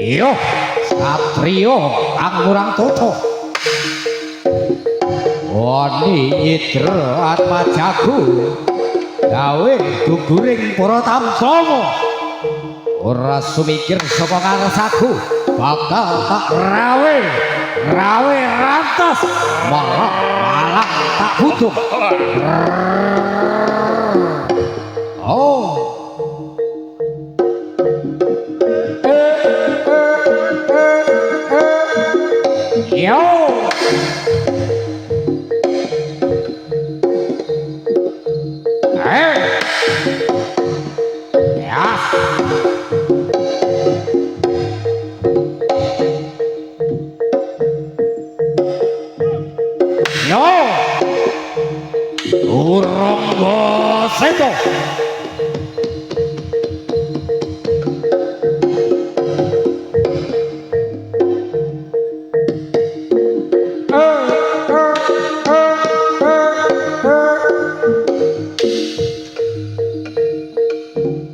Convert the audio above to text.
Iyo satrio angurang toto wani nyidra atmajagu gawe guguring para tamsama ora sumikir saka ngarsaku bakal tak rawe rantas malah tak butuh. Oh yo